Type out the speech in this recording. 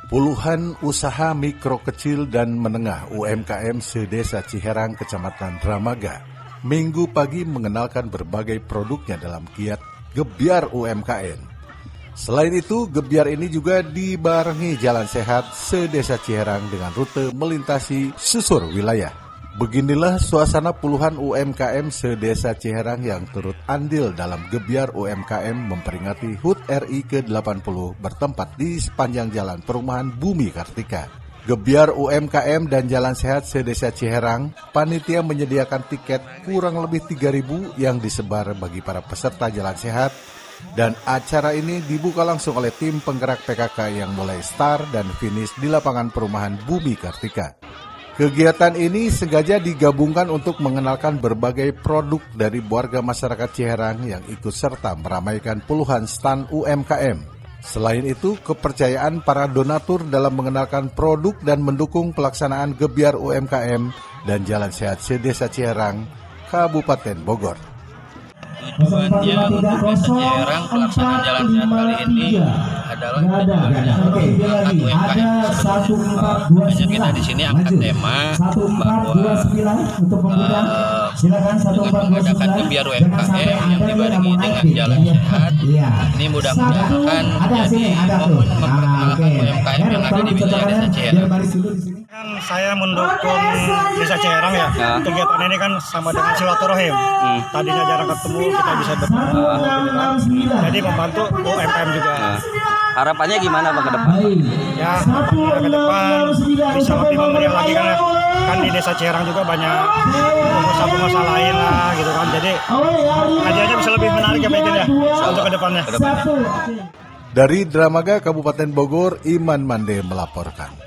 Puluhan usaha mikro kecil dan menengah UMKM se-Desa Ciherang, Kecamatan Dramaga, Minggu pagi mengenalkan berbagai produknya dalam giat Gebyar UMKM. Selain itu, Gebyar ini juga dibarengi jalan sehat se-Desa Ciherang dengan rute melintasi susur wilayah. Beginilah suasana puluhan UMKM se-Desa Ciherang yang turut andil dalam Gebyar UMKM memperingati HUT RI ke-80 bertempat di sepanjang Jalan Perumahan Bumi Kartika. Gebyar UMKM dan Jalan Sehat se-Desa Ciherang, panitia menyediakan tiket kurang lebih 3.000 yang disebar bagi para peserta Jalan Sehat, dan acara ini dibuka langsung oleh tim penggerak PKK yang mulai start dan finish di lapangan Perumahan Bumi Kartika. Kegiatan ini sengaja digabungkan untuk mengenalkan berbagai produk dari warga masyarakat Ciherang yang ikut serta meramaikan puluhan stan UMKM. Selain itu, kepercayaan para donatur dalam mengenalkan produk dan mendukung pelaksanaan Gebyar UMKM dan Jalan Sehat se-Desa Ciherang, Kabupaten Bogor. Tujuannya untuk Desa Ciherang pelaksanaan Jalan Sehat kali ini adalah mengangkat UMKM tersebut. Hanya kita di sini angkat tema bahwa dengan mengadakan Gebyar UMKM yang dibarengi dengan Jalan Sehat, ini mudah-mudahan menjadi momen memperkenalkan UMKM yang ada di wilayah Desa Ciherang. Kan saya mendukung Desa Ciherang ya. Kegiatan ini kan sama dengan silaturahim. Tadinya jarang ketemu, kita bisa bertemu. Jadi membantu UMKM juga. Harapannya gimana Pak ke depan? Ya, harapannya ke depan bisa lebih memeriah lagi kan ya. Kan di Desa Ciherang juga banyak pengusaha-pengusaha lain lah gitu kan. Jadi hadiahnya bisa lebih menarik ya Pak ya untuk ke depannya. Dari Dramaga, Kabupaten Bogor, Iman Mande melaporkan.